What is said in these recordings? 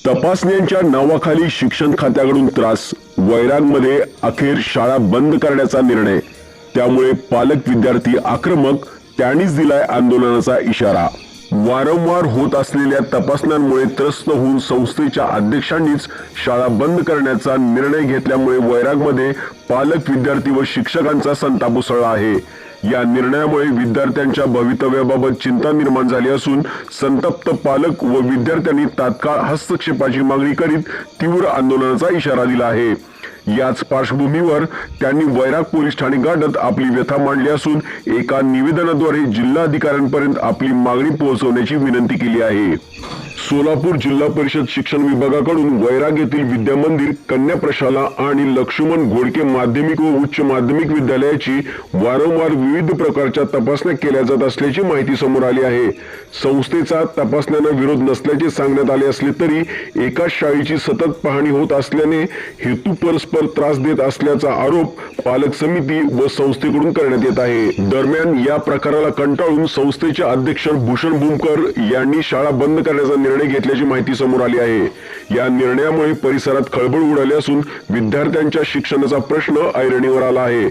तपासण्यांच्या नावाखाली शिक्षण खात्याकडून त्रास, वैरागमध्ये अखेर शाळा बंद करण्याचा निर्णय। त्यामुळे पालक विद्यार्थी आक्रमक, त्यांनीच दिलाय आंदोलनाचा इशारा। वारंवार होत असलेल्या तपासण्यांमुळे त्रस्त होऊन संस्थेच्या अध्यक्षांनीच शाळा बंद करण्याचा निर्णय घेतल्यामुळे वैरागमध्ये पालक, विद्यार्थी व शिक्षकांचा संताप उसळला आहे। या निर्णयामुळे विद्यार्थ्यांच्या भवितव्याबाबत चिंता निर्माण झाली असून संतप्त पालक व विद्यार्थ्यांनी तात्काळ हस्तक्षेपाची मागणी करीत तीव्र आंदोलनाचा इशारा दिला आहे। याच पार्श्वभूमीवर त्यांनी वैराग पोलीस ठाणे गाठत आपली व्यथा मांडली असून एका निवेदनाद्वारे जिल्हाधिकाऱ्यांपर्यंत आपली मागणी पोहोचवण्याची विनंती केली आहे। सोलापूर जिल्हा परिषद शिक्षण विभागाकडून वैराग येथील विद्यामंदिर, कन्या प्रशाला आणि लक्ष्मण घोडके माध्यमिक व उच्च माध्यमिक विद्यालयाची वारंवार विविध प्रकारच्या तपासण्या केल्या जात असल्याची माहिती समोर आली आहे। संस्थेचा तपासण्यांना विरोध नसल्याचे सांगण्यात आले असले तरी एकाच शाळेची सतत पाहणी होत असल्याने हेतू परस्पर त्रास देत असल्याचा आरोप पालक समिती व संस्थेकडून करण्यात येत आहे। दरम्यान या प्रकाराला कंटाळून संस्थेचे अध्यक्ष भूषण भूमकर यांनी शाळा बंद करण्याचा निर्णय घेतल्याची माहिती समोर आली आहे। या निर्णयामुळे परिसरात खळबळ उडाली असून विद्यार्थ्यांच्या शिक्षणाचा प्रश्न ऐरणीवर आला आहे।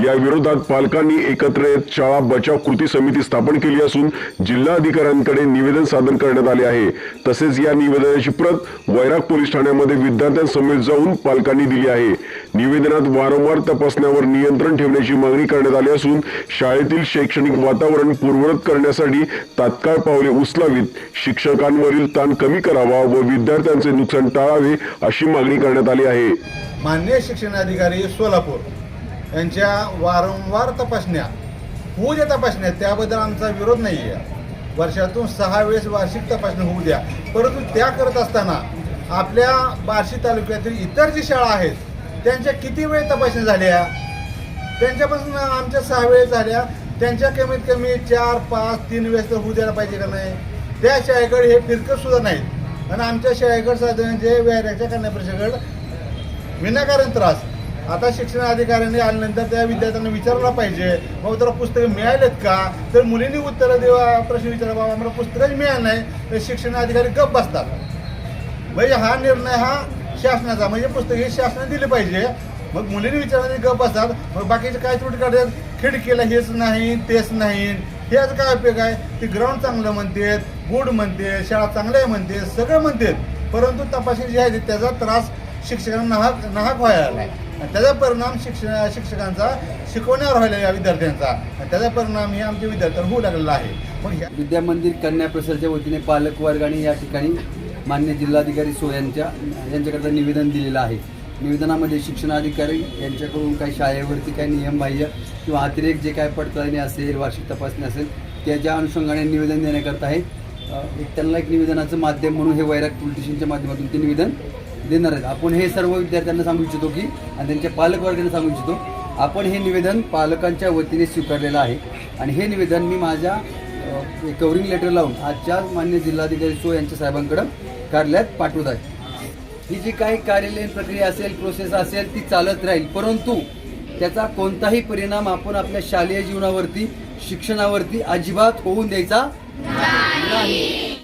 या विरोधात पालकांनी एकत्र येत शाळा बचाव कृती समिती स्थापन केली असून जिल्हाधिकाऱ्यांकडे निवेदन सादर करण्यात आले आहे। तसेच या निवेदनाची प्रत वैराग पोलीस ठाण्यामध्ये विद्यार्थ्यांसमवेत जाऊन पालकांनी दिली आहे। निवेदनात वारंवार तपासण्यावर नियंत्रण ठेवण्याची मागणी करण्यात आली असून शाळेतील शैक्षणिक वातावरण पूर्ववत करण्यासाठी तात्काळ पावले उचलावीत, शिक्षकांवरील ताण कमी करावा व विद्यार्थ्यांचे नुकसान टाळावे अशी मागणी करण्यात आली आहे। माननीय शिक्षणाधिकारी सोलापूर यांच्या वारंवार तपासण्या होऊ द्या, तपासण्या त्याबद्दल आमचा विरोध नाही आहे। वर्षातून 6 वेळेस वार्षिक तपासणी होऊ द्या, परंतु त्या करत असताना आपल्या बार्शी तालुक्यातील इतर जी शाळा आहेत त्यांच्या किती वेळ तपासणी झाल्या, त्यांच्यापासून आमच्या 6 वेळेस झाल्या, त्यांच्या कमीत कमी 4, 5, 3 वेळेस तर होऊ द्यायला पाहिजे का नाही। त्या शाळेकडे हे फिरकत सुद्धा नाहीत आणि आमच्या शाळेकडे साधारण जे वैरागच्या कन्या प्रशालेकडे विनाकारण त्रास। आता शिक्षण अधिकाऱ्यांनी आल्यानंतर त्या विद्यार्थ्यांना विचारला पाहिजे, मग तुला पुस्तकं मिळालेत का, तर मुलींनी उत्तरं देवा, प्रश्न विचारा, बाबा आम्हाला पुस्तकच मिळालं नाही, तर शिक्षण अधिकारी गप्प बसतात। म्हणजे हा निर्णय हा शासनाचा, म्हणजे पुस्तक हे शासनाने दिले पाहिजे, मग मुलींनी विचारण्याने गप्प बसतात। मग बाकीचे काय त्रुटी काढतात, खिडकीला हेच नाही तेच नाही, ह्याच काय उपयोग आहे। ते ग्राउंड चांगलं म्हणतात, गुड म्हणते, शाळा चांगलं आहे म्हणते, सगळं म्हणतात, परंतु तपासणी जी आहे त्याचा त्रास शिक्षकांना नाहक व्हायला आहे। त्याचा परिणाम शिक्षकांचा शिकवण्यावर व्हायला या विद्यार्थ्यांचा, त्याचा परिणाम हे आमच्या विद्यार्थ्यांवर होऊ लागलेला आहे। मग विद्यामंदिर कन्या प्रसारच्या वतीने पालक वर्गाने या ठिकाणी मान्य जिल्हाधिकारी यांच्याकरता निवेदन दिलेलं आहे। निवेदनामध्ये शिक्षणाधिकारी यांच्याकडून काही शाळेवरती काही नियमबाह्य किंवा अतिरेक जे काय पडताळणी असेल, वार्षिक तपासणी असेल, त्याच्या अनुषंगाने निवेदन देण्याकरता आहे। त्यांना एक निवेदनाचं माध्यम म्हणून हे वैराग पोलीस स्टेशनच्या माध्यमातून ते निवेदन देणार आहेत। आपण हे सर्व विद्यार्थ्यांना सांगू इच्छितो की आणि त्यांच्या पालकवर्गाने सांगू इच्छितो, आपण हे निवेदन पालकांच्या वतीने स्वीकारलेलं आहे आणि हे निवेदन मी माझ्या कव्हरिंग लेटर लावून आजच्या मान्य जिल्हाधिकारी यांच्या साहेबांकडे कार्यालयात पाठवत आहे। ही जी काही कार्यालयीन प्रक्रिया असेल, प्रोसेस असेल, ती चालत राहील, परंतु त्याचा कोणताही परिणाम आपण आपल्या शालेय जीवनावरती, शिक्षणावरती अजिबात होऊन द्यायचा नाही।